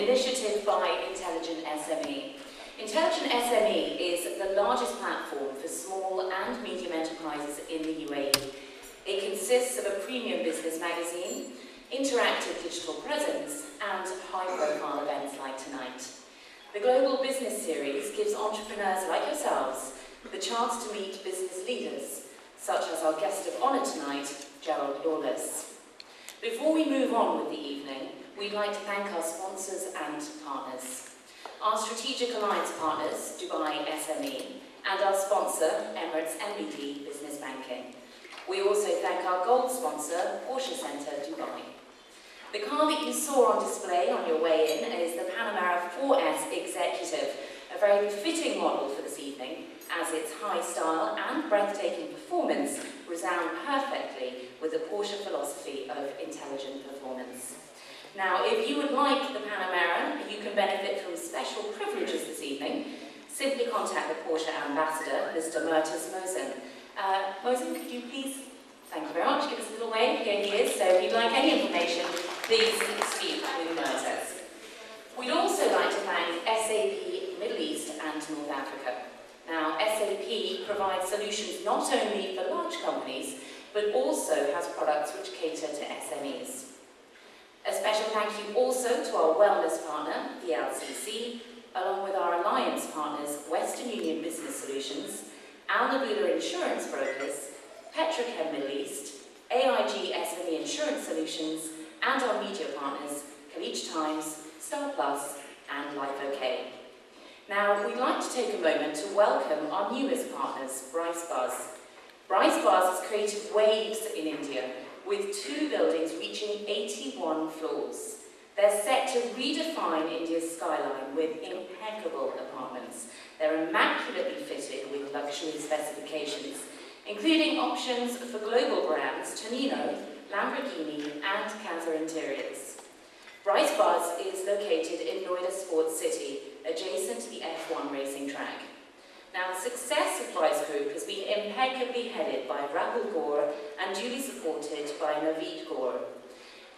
initiative by Intelligent SME. Intelligent SME is the largest platform for small and medium enterprises in the UAE. It consists of a premium business magazine, interactive digital presence, and high-profile events like tonight. The Global Business Series gives entrepreneurs like yourselves the chance to meet business leaders, such as our guest of honour tonight, Gerald Lawless. Before we move on with the evening, we'd like to thank our sponsors and partners. Our strategic alliance partners, Dubai SME, and our sponsor, Emirates MBD Business Banking. We also thank our gold sponsor, Porsche Centre Dubai. The car that you saw on display on your way in is the Panamera 4S Executive, a very fitting model for this evening, as its high style and breathtaking performance resound perfectly with the Porsche philosophy of intelligent performance. Now, if you would like the Panamera, you can benefit from special privileges this evening. Simply contact the Porsche ambassador, Mr. Mertes Mosen. Mosen, could you please, thank you very much, give us a little wave. Here he is. So if you'd like any information, please speak with Mertes. We'd also like to thank SAP Middle East and North Africa. Now, SAP provides solutions not only for large companies, but also has products which cater to SMEs. A special thank you also to our wellness partner, the LCC, along with our alliance partners, Western Union Business Solutions, Al Nabula Insurance Brokers, Petrochem Middle East, AIG SME Insurance Solutions, and our media partners, Khalij Times, Star Plus, and Life OK. Now, we'd like to take a moment to welcome our newest partners, Bryce Buzz. Bryce Buzz has created waves in India, with 2 buildings reaching 81 floors. They're set to redefine India's skyline with impeccable apartments. They're immaculately fitted with luxury specifications, including options for global brands Tonino, Lamborghini, and Casa Interiors. Bryce Buzz is located in Noida Sports City, adjacent to the F1 racing track. Now, the success of Bryce Group has been impeccably headed by Rahul Gaur and duly supported by Naveed Gaur.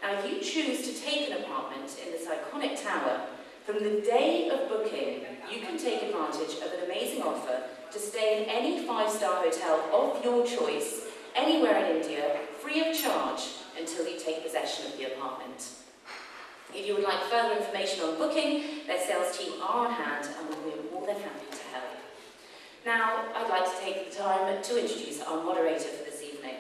Now, if you choose to take an apartment in this iconic tower, from the day of booking, you can take advantage of an amazing offer to stay in any 5-star hotel of your choice, anywhere in India, free of charge, until you take possession of the apartment. If you would like further information on booking, their sales team are on hand and will be more than happy to help. Now, I'd like to take the time to introduce our moderator for this evening.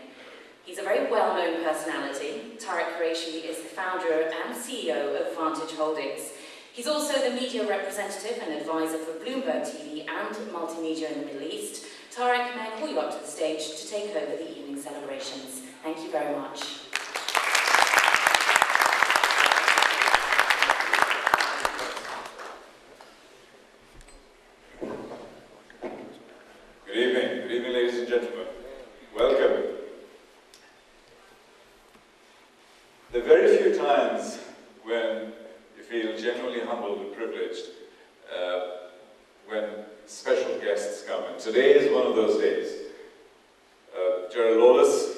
He's a very well-known personality. Tariq Qureshi is the founder and CEO of Vantage Holdings. He's also the media representative and advisor for Bloomberg TV and Multimedia in the Middle East. Tariq, may I call you up to the stage to take over the evening celebrations. Thank you very much. Good evening, ladies and gentlemen. Welcome. There are very few times when you feel genuinely humbled and privileged when special guests come, and today is one of those days. Gerald Lawless,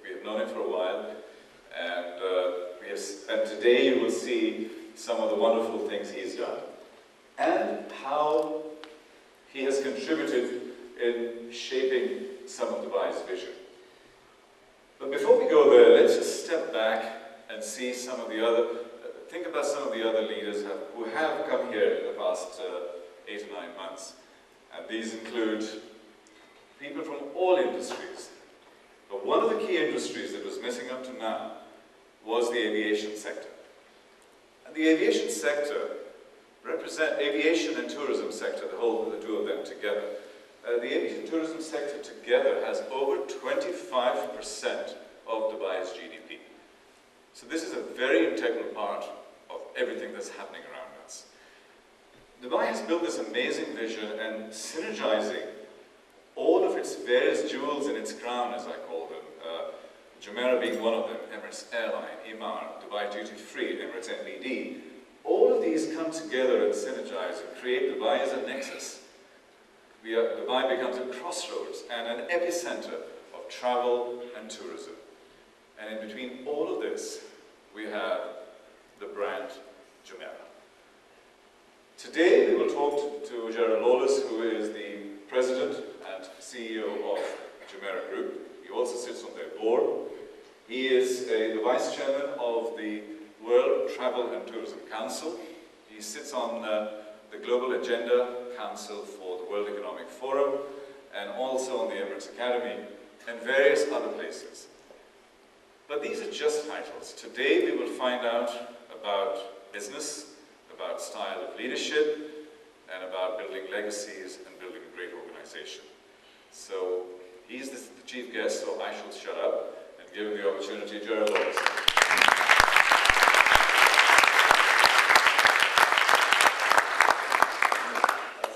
we have known him for a while, and today you will see some of the wonderful things he's done, and how he has contributed in shaping some of Dubai's vision. But before we go there, let's just step back and see some of the other, think about some of the other leaders who have come here in the past 8 or 9 months. And these include people from all industries. But one of the key industries that was missing up to now was the aviation sector. And the aviation sector aviation and tourism sector, the 2 of them together. The aviation tourism sector together has over 25% of Dubai's GDP. So this is a very integral part of everything that's happening around us. Dubai has built this amazing vision and synergizing all of its various jewels in its crown, as I call them. Jumeirah being one of them, Emirates Airline, Emaar, Dubai Duty Free, Emirates MBD. All of these come together and synergize and create Dubai as a nexus. Dubai becomes a crossroads and an epicenter of travel and tourism. And in between all of this, we have the brand Jumeirah. Today we will talk to Gerald Lawless, who is the President and CEO of Jumeirah Group. He also sits on their board. He is the Vice Chairman of the World Travel and Tourism Council. He sits on the Global Agenda Council for the World Economic Forum and also on the Emirates Academy and various other places. But these are just titles. Today we will find out about business, about style of leadership, and about building legacies and building a great organization. So he's the chief guest, so I shall shut up and give him the opportunity. Gerald Lawless.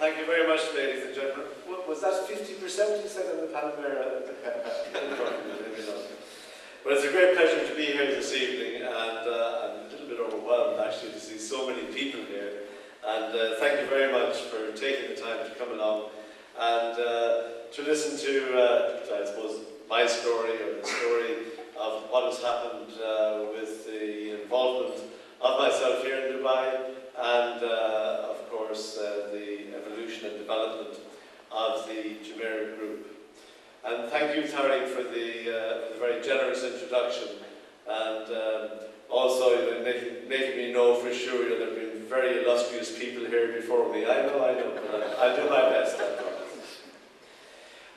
Thank you very much, ladies and gentlemen. Was that 50% you said on the Panamera? Well, it's a great pleasure to be here this evening, and I'm a little bit overwhelmed actually to see so many people here. And thank you very much for taking the time to come along and to listen to, I suppose, my story or the story of what has happened with the involvement of myself here in Dubai and, of course, the evolution and development of the Jumeirah Group. And thank you, Tariq, for the very generous introduction, and also making me know for sure that there have been very illustrious people here before me. I know, but I'll do my best, I promise.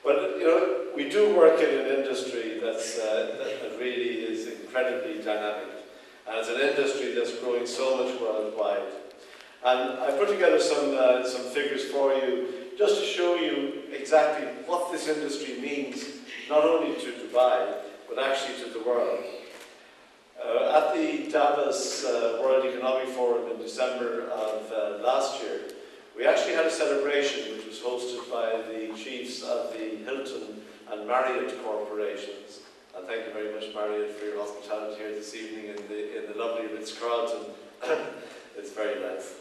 But, you know, we do work in an industry that really is incredibly dynamic, and it's an industry that's growing so much worldwide. And I put together some figures for you just to show you exactly what this industry means, not only to Dubai, but actually to the world. At the Davos World Economic Forum in December of last year, we actually had a celebration which was hosted by the chiefs of the Hilton and Marriott corporations. And thank you very much, Marriott, for your hospitality here this evening in the lovely Ritz-Carlton. It's very nice.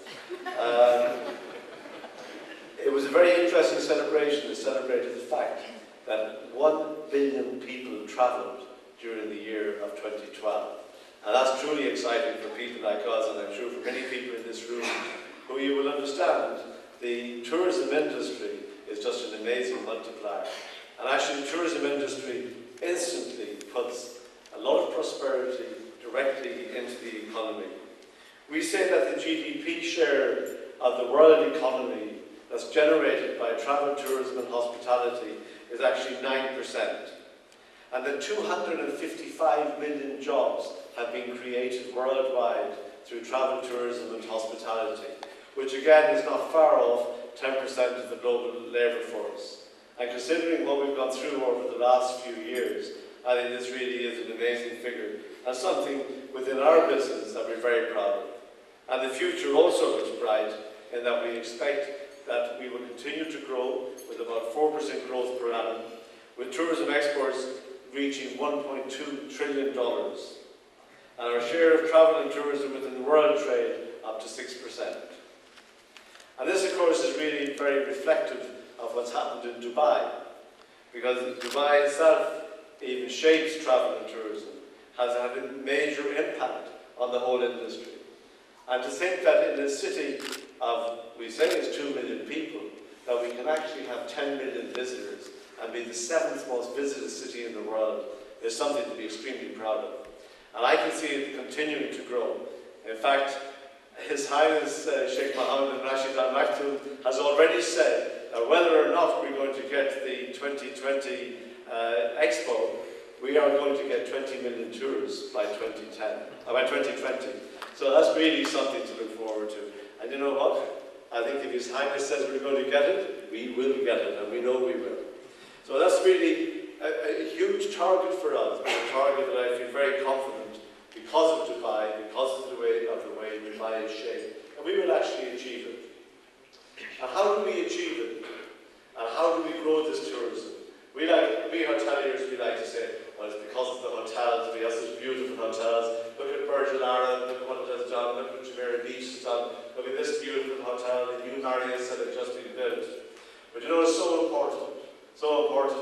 It was a very interesting celebration. It celebrated the fact that 1 billion people travelled during the year of 2012. And that's truly exciting for people like us, and I'm sure for many people in this room, who you will understand the tourism industry is just an amazing multiplier. And actually the tourism industry instantly puts a lot of prosperity directly into the economy. We say that the GDP share of the world economy that's generated by travel, tourism and hospitality is actually 9%. And that 255 million jobs have been created worldwide through travel, tourism and hospitality, which again is not far off 10% of the global labour force. And considering what we've gone through over the last few years, I think this really is an amazing figure and something within our business that we're very proud of. And the future also looks bright in that we expect that we will continue to grow with about 4% growth per annum, with tourism exports reaching $1.2 trillion, and our share of travel and tourism within the world trade up to 6%. And this, of course, is really very reflective of what's happened in Dubai, because Dubai itself even shapes travel and tourism, has had a major impact on the whole industry. And to think that in a city of, we say it's 2 million people, that we can actually have 10 million visitors and be the 7th most visited city in the world is something to be extremely proud of. And I can see it continuing to grow. In fact, His Highness Sheikh Mohammed bin Rashid Al Maktoum has already said that whether or not we're going to get the 2020 Expo, we are going to get 20 million tourists by 2020. So that's really something to look forward to. And you know what? I think if His Highness says we're going to get it, we will get it, and we know we will. So that's really a huge target for us, a target that I feel very confident because of Dubai, because of the way Dubai is shaped, and we will actually achieve it. And how do we achieve it? And how do we grow this tourism? We hoteliers, we like to say, well, it's because of the hotels. We have such beautiful hotels. Look at Burj Al Arab, look at what it has done, look at what Jumeirah Beach has done, look at this beautiful hotel, the new Marriotts that have just been built. But you know, it's so important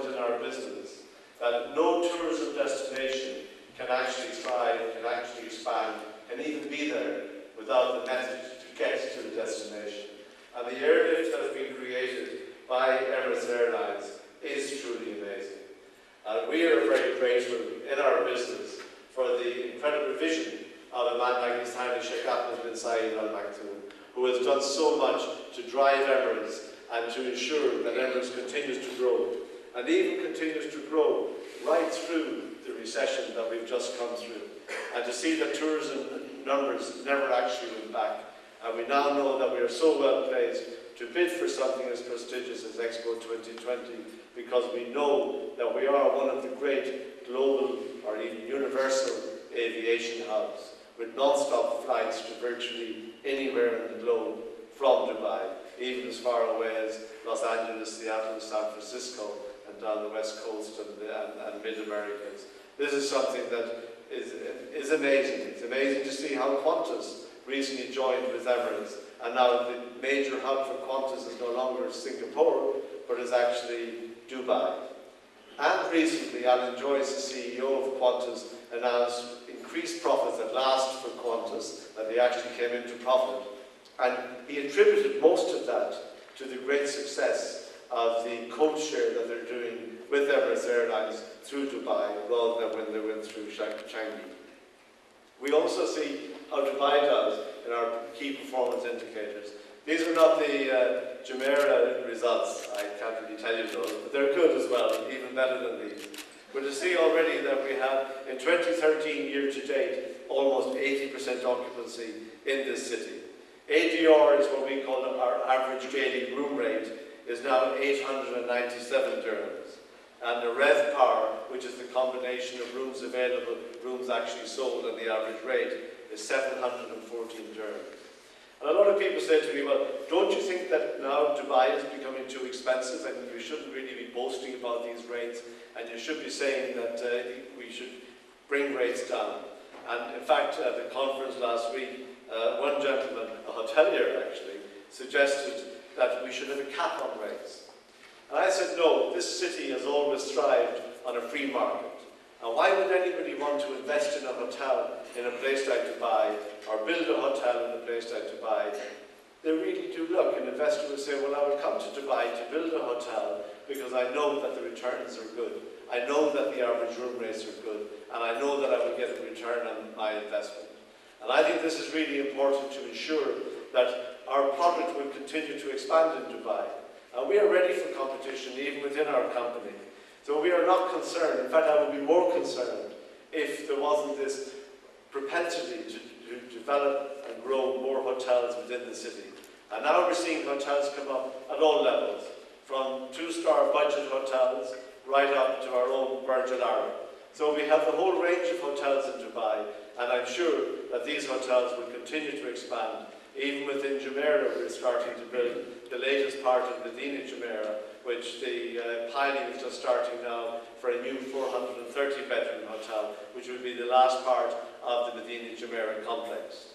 in our business, that no tourism destination can actually thrive, can actually expand, can even be there without the method to get to the destination. by Emirates Airlines is truly amazing. And we are very grateful in our business for the incredible vision of a man like His Highness Sheikh Ahmed bin Zayed Al Maktoum, who has done so much to drive Emirates and to ensure that Emirates continues to grow, and even continues to grow right through the recession that we've just come through. And to see that tourism numbers never actually went back. And we now know that we are so well placed to bid for something as prestigious as Expo 2020, because we know that we are one of the great global or even universal aviation hubs, with non-stop flights to virtually anywhere in the globe from Dubai, even as far away as Los Angeles, Seattle, San Francisco, and down the west coast and mid-Americas. This is something that is amazing. It's amazing to see how Qantas recently joined with Emirates, and now the major hub for Qantas is no longer Singapore, but is actually Dubai. And recently, Alan Joyce, the CEO of Qantas, announced increased profits at last for Qantas, that they actually came into profit. And he attributed most of that to the great success of the code share that they're doing with Emirates Airlines through Dubai, rather than when they went through Changi. We also see how Dubai does in our key performance indicators. These are not the Jumeirah results, I can't really tell you those, but they're good as well, even better than these. But to see already that we have, in 2013 year to date, almost 80% occupancy in this city. ADR is what we call our average daily room rate, is now 897 dirhams. And the RevPAR, which is the combination of rooms available, rooms actually sold, and the average rate, is 714 dirhams. And a lot of people say to me, well, don't you think that now Dubai is becoming too expensive and you shouldn't really be boasting about these rates, and you should be saying that we should bring rates down? And in fact, at the conference last week, one gentleman, a hotelier actually, suggested that we should have a cap on rates. And I said, no, this city has always thrived on a free market. And why would anybody want to invest in a hotel in a place like Dubai, or build a hotel in a place like Dubai? They really do look. An investor will say, well, I will come to Dubai to build a hotel because I know that the returns are good. I know that the average room rates are good. And I know that I will get a return on my investment. And I think this is really important to ensure that our product will continue to expand in Dubai. And we are ready for competition, even within our company. So we are not concerned. In fact, I would be more concerned if there wasn't this propensity to develop and grow more hotels within the city. And now we're seeing hotels come up at all levels, from 2-star budget hotels right up to our own Virgin Arab. So we have the whole range of hotels in Dubai, and I'm sure that these hotels will continue to expand. Even within Jumeirah, we're starting to build the latest part of Medina Jumeirah, which the planning is just starting now for a new 430-bedroom hotel, which will be the last part of the Medina Jumeirah complex.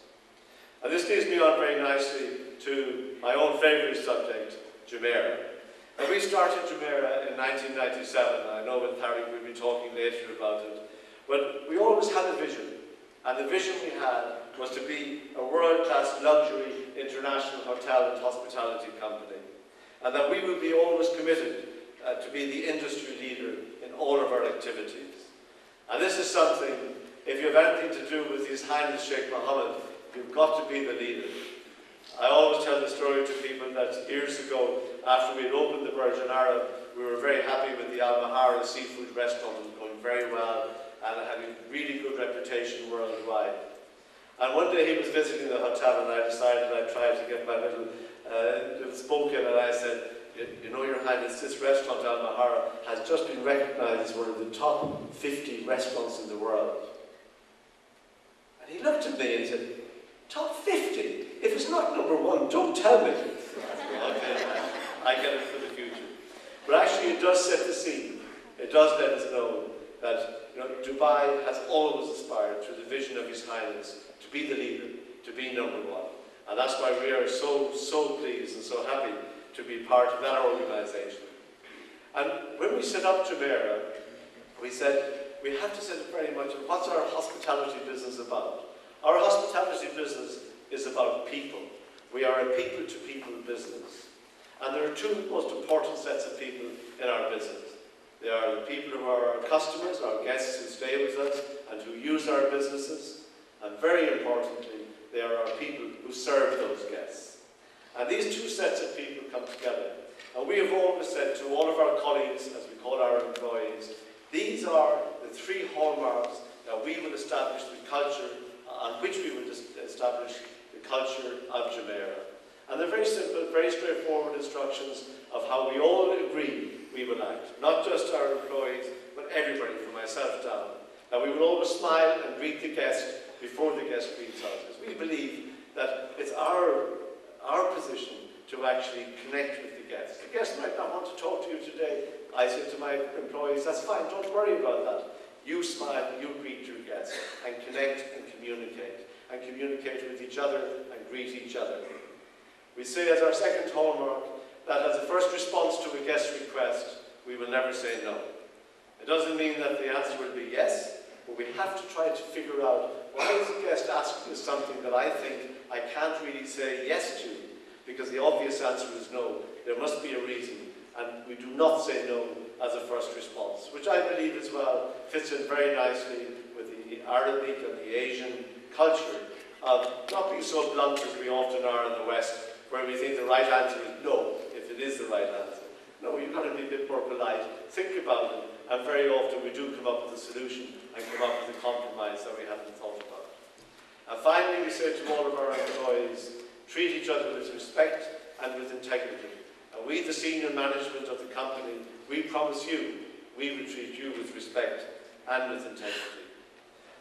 And this leads me on very nicely to my own favourite subject, Jumeirah. And we started Jumeirah in 1997. I know with Tariq we'll be talking later about it. But we always had a vision. And the vision we had was to be a world-class luxury international hotel and hospitality company. And that we would be always committed to be the industry leader in all of our activities. And this is something, if you have anything to do with His Highness Sheikh Mohammed, you've got to be the leader. I always tell the story to people that years ago, after we had opened the Virgin Arab, we were very happy with the Al Mahara seafood restaurant. It was going very well and it had a really good reputation worldwide. And one day he was visiting the hotel and I decided I'd try to get my little spoken, and I said, you know, Your Highness, this restaurant, Al Mahara, has just been recognized as one of the top 50 restaurants in the world. And he looked at me and said, top 50? If it's not number 1, don't tell me. Okay, I get it for the future. But actually it does set the scene. It does let us know that, you know, Dubai has always aspired to the vision of His Highness to be the leader, to be number 1. And that's why we are so pleased and so happy to be part of that organization. And when we set up Jumeirah, we said, we have to set it very much on what's our hospitality business about. Our hospitality business is about people. We are a people-to-people business. And there are two most important sets of people in our business. They are the people who are our customers, our guests who stay with us and who use our businesses. And very importantly, they are our people who serve those guests. And these two sets of people come together. And we have always said to all of our colleagues, as we call our employees, these are the three hallmarks that we will establish the culture, on which we will establish the culture of Jumeirah. And they're very simple, very straightforward instructions of how we all agree we will act. Not just our employees, but everybody, from myself down. That we will always smile and greet the guest before the guest greets us. Because we believe that it's our position to actually connect with the guest. The guest might not want to talk to you today. I say to my employees, that's fine, don't worry about that. You smile, you greet your guests, and connect and communicate with each other and greet each other. We say as our second hallmark that as a first response to a guest request, we will never say no. It doesn't mean that the answer will be yes, but we have to try to figure out, why is the guest asking us something that I think I can't really say yes to? Because the obvious answer is no. There must be a reason. And we do not say no as a first response, which I believe as well fits in very nicely with the Arabic and the Asian culture of not being so blunt as we often are in the West, where we think the right answer is no, if it is the right answer. No, you've got to be a bit more polite, think about it, and very often we do come up with a solution and come up with a compromise that we hadn't thought about. And finally, we say to all of our employees, treat each other with respect and with integrity. And we, the senior management of the company, we promise you, we will treat you with respect and with integrity.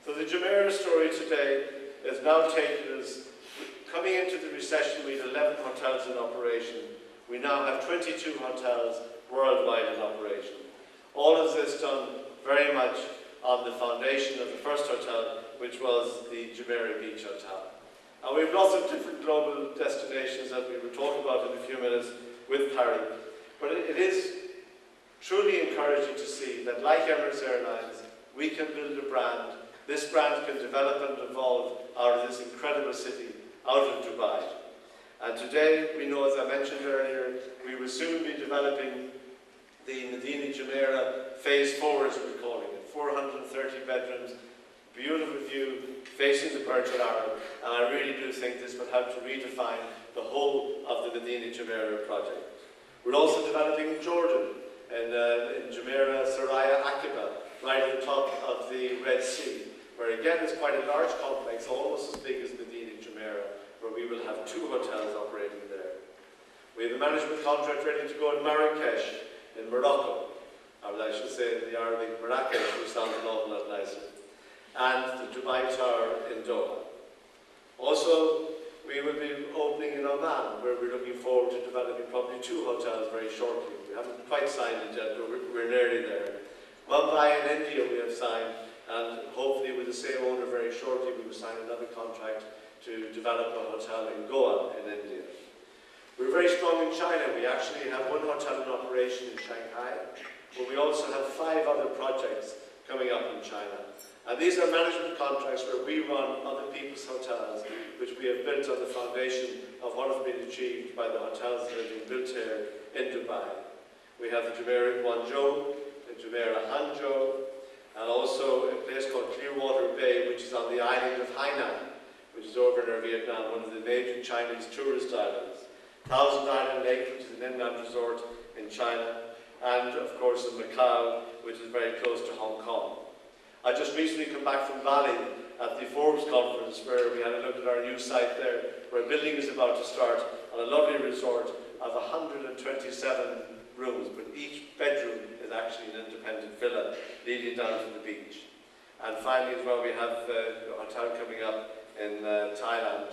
So the Jumeirah story today is now taken as, coming into the recession, we had 11 hotels in operation. We now have 22 hotels worldwide in operation. All of this done very much on the foundation of the first hotel, which was the Jumeirah Beach Hotel. And we have lots of different global destinations that we will talk about in a few minutes with Paris. But it is truly encouraging to see that, like Emirates Airlines, we can build a brand. This brand can develop and evolve out of this incredible city, out of Dubai. And today, we know, as I mentioned earlier, we will soon be developing the Medina Jumeirah Phase 4, as we're calling it. 430 bedrooms, beautiful view, facing the Burj Al Arab. And I really do think this will help to redefine the whole of the Medina Jumeirah project. We're also developing in Jordan, in Jumeirah Saraya Aqaba, right at the top of the Red Sea, where again is quite a large complex, almost as big as Medina Jumeirah, where we will have 2 hotels operating there. We have a management contract ready to go in Marrakesh, in Morocco, or I should say in the Arabic Marrakesh, which sounds an awful lot nicer, and the Dubai Tower in Doha. Also, we will be opening in Oman, where we're looking forward to developing probably 2 hotels very shortly. We haven't quite signed it yet, but we're nearly there. Mumbai in India we have signed, and hopefully with the same owner very shortly we will sign another contract to develop a hotel in Goa in India. We're very strong in China. We actually have 1 hotel in operation in Shanghai, but we also have 5 other projects coming up in China. And these are management contracts where we run other people's hotels, which we have built on the foundation of what has been achieved by the hotels that have been built here in Dubai. We have the Jumeirah Guangzhou, the Jumeirah Hangzhou, and also a place called Clearwater Bay, which is on the island of Hainan, which is over near Vietnam, one of the major Chinese tourist islands. Thousand Island Lake, which is an inland resort in China, and of course in Macau, which is very close to Hong Kong. I just recently come back from Bali at the Forbes conference, where we had a look at our new site there, where building is about to start on a lovely resort of 127 rooms, but each bedroom is actually an independent villa leading down to the beach. And finally as well, we have a hotel coming up in Thailand,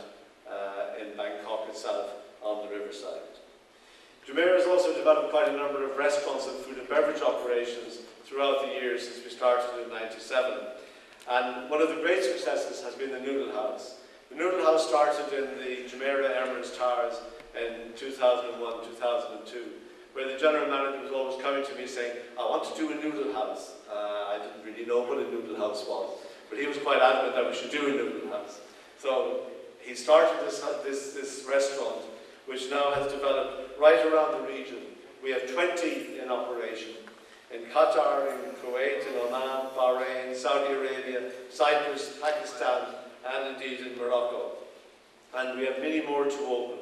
in Bangkok itself, on the riverside. Jumeirah has also developed quite a number of restaurants and food and beverage operations throughout the years since we started in '97. And one of the great successes has been the Noodle House. The Noodle House started in the Jumeirah Emirates Towers in 2001, 2002, where the general manager was always coming to me saying, I want to do a noodle house. I didn't really know what a noodle house was, but he was quite adamant that we should do a noodle house. So he started this restaurant, which now has developed right around the region. We have 20 in operation in Qatar, in Kuwait, in Oman, Bahrain, Saudi Arabia, Cyprus, Pakistan, and indeed in Morocco. And we have many more to open.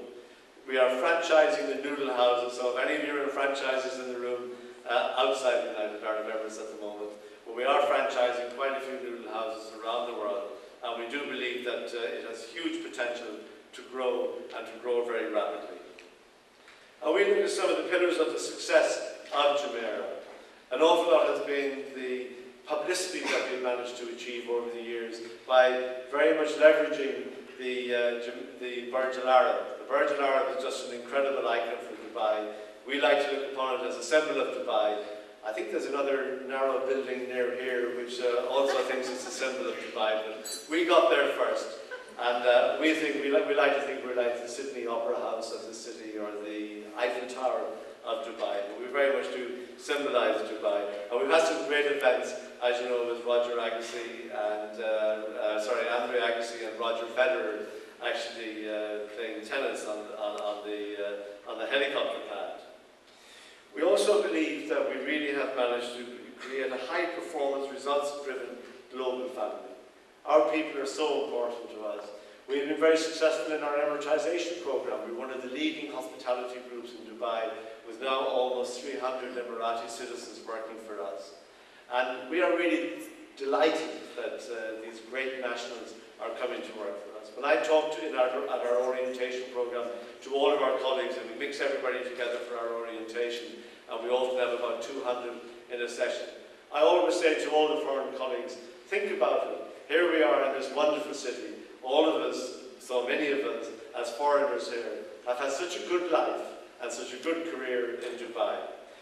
We are franchising the noodle houses, so if any of you are in franchises in the room, outside the United Arab Emirates at the moment, but we are franchising quite a few noodle houses around the world, and we do believe that it has huge potential to grow, and to grow very rapidly. And we look at some of the pillars of the success of Jumeirah. An awful lot has been the publicity that we've managed to achieve over the years by very much leveraging the Burj Al Arab. The Burj Al Arab is just an incredible icon for Dubai. We like to look upon it as a symbol of Dubai. I think there's another narrow building near here which also thinks it's a symbol of Dubai, but we got there first. And we like to think we're like the Sydney Opera House of the city, or the Eiffel Tower of Dubai. But we very much do symbolise Dubai. And we've had some great events, as you know, with Roger Agassi and Andre Agassi and Roger Federer actually playing tennis on the helicopter pad. We also believe that we really have managed to create a high-performance, results-driven global family. Our people are so important to us. We've been very successful in our Emiratization program. We're one of the leading hospitality groups in Dubai, with now almost 300 Emirati citizens working for us. And we are really delighted that these great nationals are coming to work for us. When I talk at our orientation program to all of our colleagues, and we mix everybody together for our orientation, and we often have about 200 in a session, I always say to all the foreign colleagues, think about it. Here we are in this wonderful city. All of us, so many of us, as foreigners here, have had such a good life and such a good career in Dubai,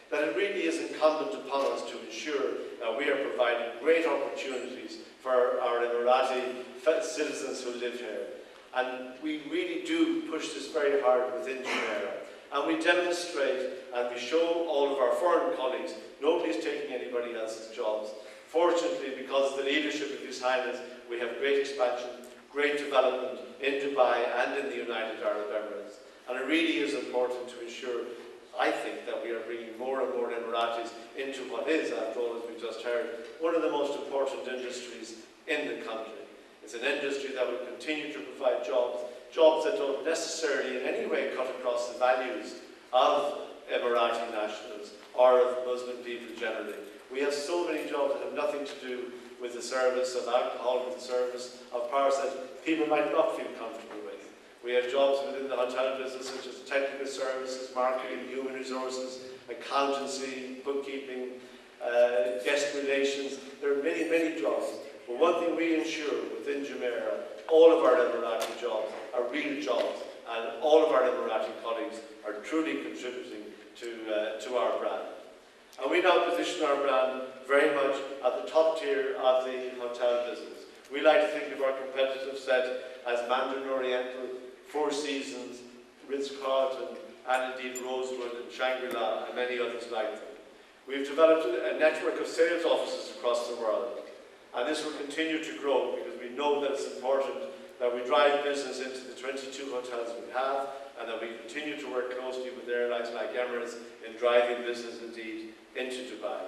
that it really is incumbent upon us to ensure that we are providing great opportunities for our Emirati citizens who live here. And we really do push this very hard within Jumeirah. And we demonstrate and we show all of our foreign colleagues, nobody's taking anybody else's jobs. Fortunately, because of the leadership of His Highness, we have great expansion, great development in Dubai and in the United Arab Emirates. And it really is important to ensure, I think, that we are bringing more and more Emiratis into what is, after all, as we just heard, one of the most important industries in the country. It's an industry that will continue to provide jobs, jobs that don't necessarily in any way cut across the values of Emirati nationals or of Muslim people generally. We have so many jobs that have nothing to do with the service of alcohol, with the service of powers that people might not feel comfortable with. We have jobs within the hotel business such as technical services, marketing, human resources, accountancy, bookkeeping, guest relations. There are many, many jobs. But one thing we ensure within Jumeirah, all of our Emirati jobs are real jobs, and all of our Emirati colleagues are truly contributing to our brand. And we now position our brand very much at the top tier of the hotel business. We like to think of our competitive set as Mandarin Oriental, Four Seasons, Ritz-Carlton, and indeed Rosewood and Shangri-La, and many others like them. We've developed a network of sales offices across the world, and this will continue to grow because we know that it's important that we drive business into the 22 hotels we have, and that we continue to work closely with airlines like Emirates in driving business indeed into Dubai.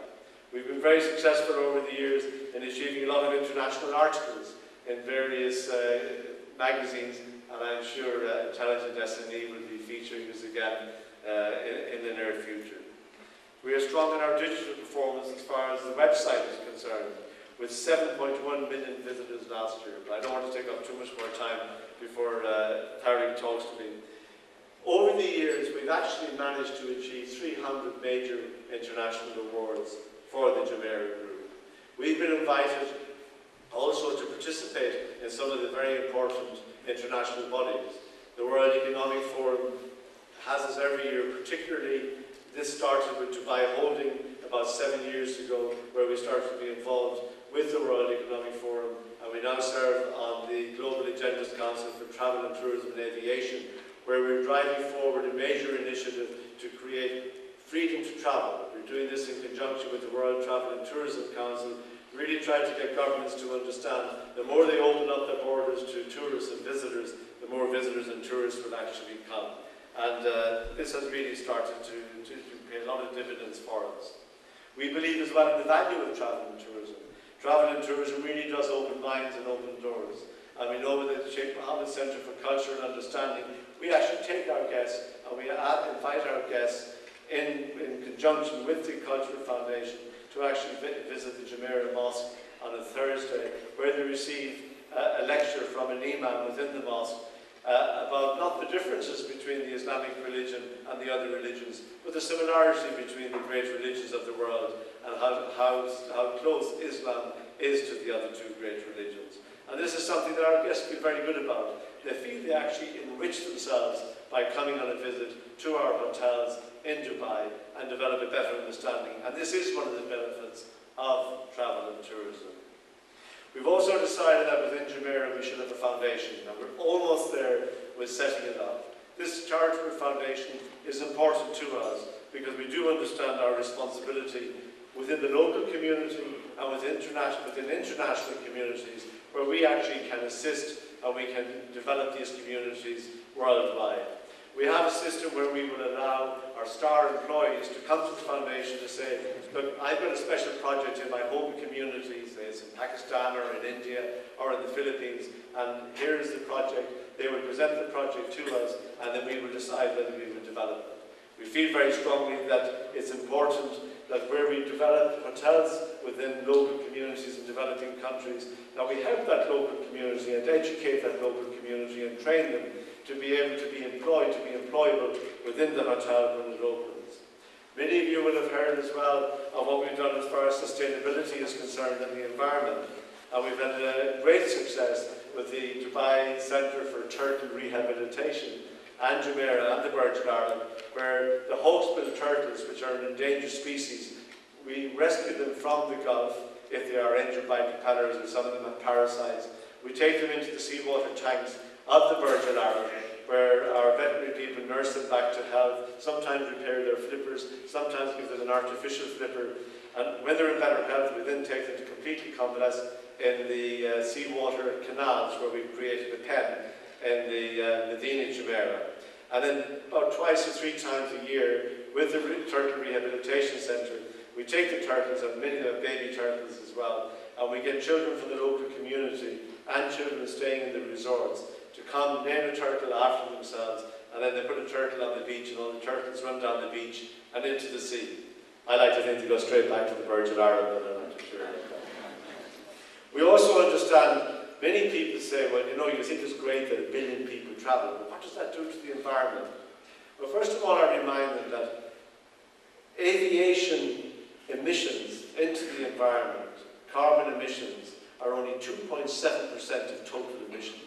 We've been very successful over the years in achieving a lot of international articles in various magazines, and I'm sure Intelligent SME will be featuring us again in the near future. We are strong in our digital performance as far as the website is concerned, with 7.1 million visitors last year. But I don't want to take up too much more time before Tariq talks to me. Over the years, we've actually managed to achieve 300 major international awards for the Jumeirah Group. We've been invited also to participate in some of the very important international bodies. The World Economic Forum has us every year, particularly this started with Dubai Holding about 7 years ago, where we started to be involved with the World Economic Forum, and we now serve on the Global Agendas Council for Travel and Tourism and Aviation, where we're driving forward a major initiative to create freedom to travel. We're doing this in conjunction with the World Travel and Tourism Council, really trying to get governments to understand the more they open up their borders to tourists and visitors, the more visitors and tourists will actually come. And this has really started to pay a lot of dividends for us. We believe as well in the value of travel and tourism. Travel and tourism really does open minds and open doors. And we know that the Sheikh Mohammed Centre for Culture and Understanding, we actually take our guests and we invite our guests in conjunction with the Cultural Foundation to actually visit the Jumeirah Mosque on a Thursday, where they receive a lecture from an imam within the mosque about not the differences between the Islamic religion and the other religions, but the similarity between the great religions of the world and how close Islam is to the other two great religions. And this is something that our guests feel very good about. They feel they actually enrich themselves by coming on a visit to our hotels in Dubai and develop a better understanding. And this is one of the benefits of travel and tourism. We've also decided that within Jumeirah we should have a foundation, and we're almost there with setting it up. This charitable foundation is important to us because we do understand our responsibility within the local community and within international communities, where we actually can assist and we can develop these communities worldwide. We have a system where we will allow our star employees to come to the foundation to say, look, I've got a special project in my home community, say it's in Pakistan or in India or in the Philippines, and here is the project. They will present the project to us, and then we will decide whether we will develop it. We feel very strongly that it's important that where we develop hotels within local communities in developing countries, that we help that local community and educate that local community and train them to be able to be employed, to be employable within the hotel when it opens. Many of you will have heard as well of what we've done as far as sustainability is concerned and the environment. And we've had great success with the Dubai Centre for Turtle Rehabilitation and Jumeirah and the Virgin Islands, where the hawksbill turtles, which are an endangered species, we rescue them from the Gulf if they are injured by propellers, and some of them have parasites. We take them into the seawater tanks of the Virgin Islands, where our veterinary people nurse them back to health, sometimes repair their flippers, sometimes give them an artificial flipper, and when they're in better health, we then take them to completely convalesce in the seawater canals, where we've created a pen in the Medina Jumeirah. And then about twice or three times a year, with the Turtle Rehabilitation Centre, we take the turtles, and many of them baby turtles as well, and we get children from the local community and children staying in the resorts to come, name a turtle after themselves, and then they put a turtle on the beach, and all the turtles run down the beach and into the sea. I like to think they go straight back to the Virgin Islands, but I'm not too sure. We also understand, many people say, well, you know, you think it's great that 1 billion people travel, but what does that do to the environment? Well, first of all, I remind them that aviation emissions into the environment, carbon emissions, are only 2.7% of total emissions.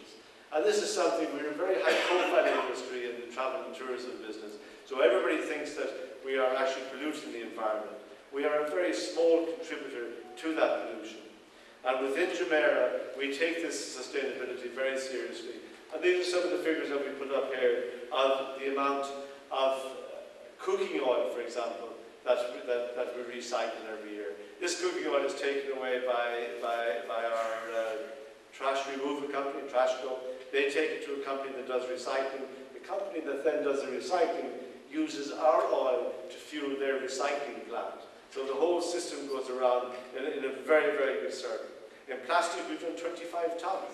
And this is something, we're a very high-profile industry in the travel and tourism business, so everybody thinks that we are actually polluting the environment. We are a very small contributor to that pollution. And within Jumeirah, we take this sustainability very seriously. And these are some of the figures that we put up here of the amount of cooking oil, for example, that we recycle every year. This cooking oil is taken away by our trash removal company, Trashco. They take it to a company that does recycling. The company that then does the recycling uses our oil to fuel their recycling plant. So the whole system goes around in a very, very good circle. In plastic, we've done 25 tons,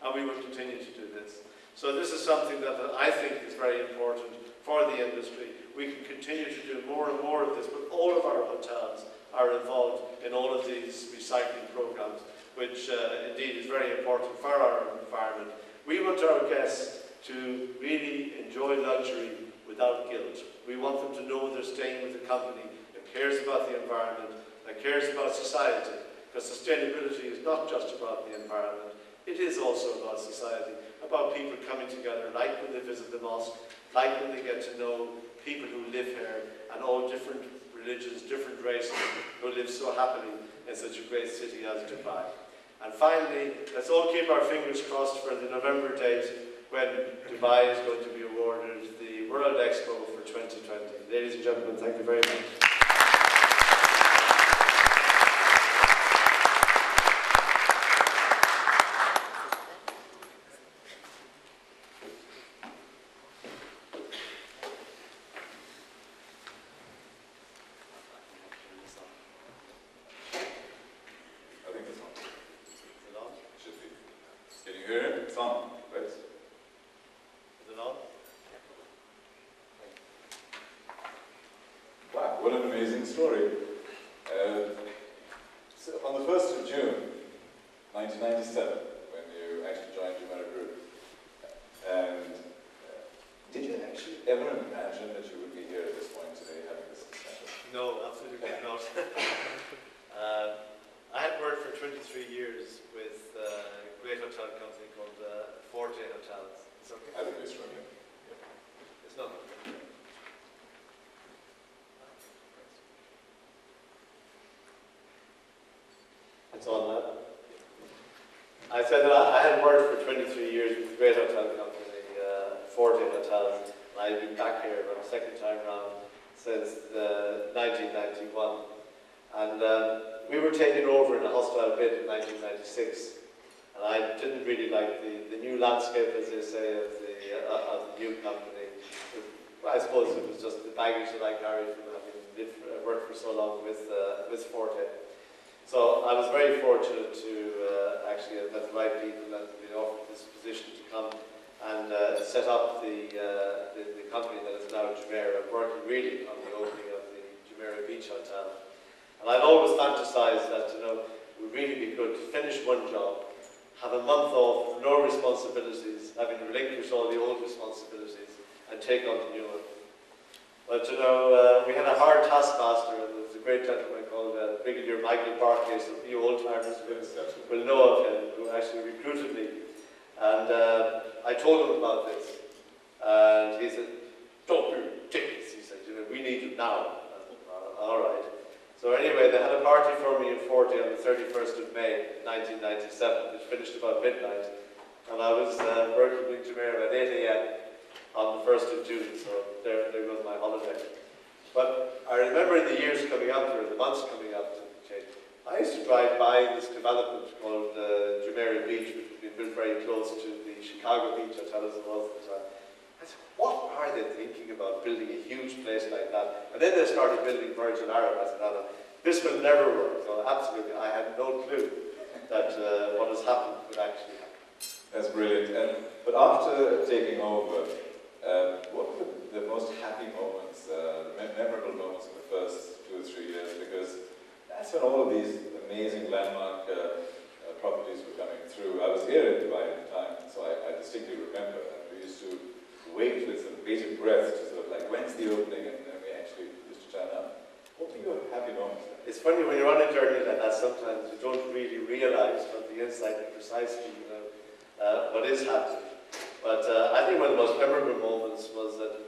and we will continue to do this. So this is something that I think is very important for the industry. We can continue to do more and more of this, but all of our hotels are involved in all of these recycling programs, which indeed is very important for our environment. We want our guests to really enjoy luxury without guilt. We want them to know they're staying with a company that cares about the environment, that cares about society, because sustainability is not just about the environment, it is also about society, about people coming together, like when they visit the mosque, like when they get to know people who live here, and all different religions, different races, who live so happily in such a great city as Dubai. And finally, let's all keep our fingers crossed for the November date when Dubai is going to be awarded the World Expo for 2020. Ladies and gentlemen, thank you very much. It's on, right? Is it on? Wow, what an amazing story. So on the 1st of June, 1997, when you actually joined Jumeirah Group, and did you actually ever imagine that you would be here at this point today having this discussion? No, absolutely not. I had worked for 23 years with a great hotel company called Forte Hotels. It's okay. I think it's struggling. It's not. It's on now. I said that I had worked for 23 years with a great hotel company, Forte Hotels, and I've been back here for the second time round since 1991. And we were taken over in a hostile bid in 1996, and I didn't really like the new landscape, as they say, of the new company. I suppose it was just the baggage that I carried from having worked for so long with Forte. So I was very fortunate to actually have met the right people and been offered this position to come and set up the company that is now Jumeirah, working really on the opening of the Jumeirah Beach Hotel. And I've always fantasized that, it would really be good to finish one job, have a month off, no responsibilities, having relinquished all the old responsibilities, and take on the new one. But we had a hard taskmaster, and there was a great gentleman called Brigadier Michael Barclay, so you old-timers will know of him, who actually recruited me. And I told him about this, and he said, "Don't be ridiculous," he said, "we need it now." All right. So anyway, they had a party for me in Forte on the 31st of May, 1997, which finished about midnight, and I was working in Jumeirah at 8 a.m. on the 1st of June, so there goes my holiday. But I remember in the years coming up, or the months coming up, I used to drive by this development called Jumeirah Beach, which had been built very close to the Chicago Beach Hotel as it was at the time. I said, what are they thinking about building a huge place like that? And then they started building Virgin Arab. I said, no, this will never work. So absolutely, I had no clue that what has happened would actually happen. That's brilliant. But after taking over, what were the most happy moments, memorable moments in the first 2 or 3 years? Because that's when all of these amazing landmark properties were coming through. I was here in Dubai at the time, so I distinctly remember, and we used to wait with sort of bated breath to sort of like, when's the opening, and then we actually used to turn up. What were your happy moments there? It's funny when you're on a journey like that, sometimes you don't really realize from the inside precisely what is happening. But I think one of the most memorable moments was that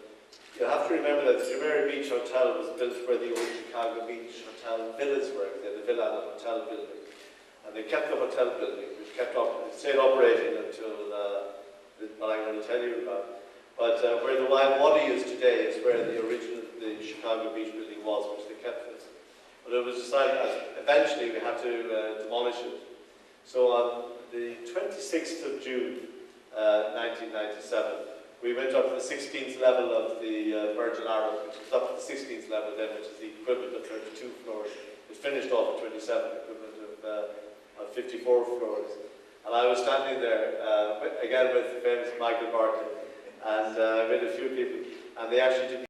you have to remember that the Jumeirah Beach Hotel was built where the old Chicago Beach Hotel villas were. They had a villa and a hotel building. And they kept the hotel building, which stayed operating until what I'm going to tell you about. But where the Wild Wadi is today is where the Chicago Beach building was, which they kept it. But it was decided that eventually we had to demolish it. So on the 26th of June, 1997, we went up to the 16th level of the Virgin Arab, which was up to the 16th level then, which is the equivalent of 32 floors. It finished off at 27, equivalent of 54 floors. And I was standing there, again with the famous Michael Barton, and with a few people, and they actually did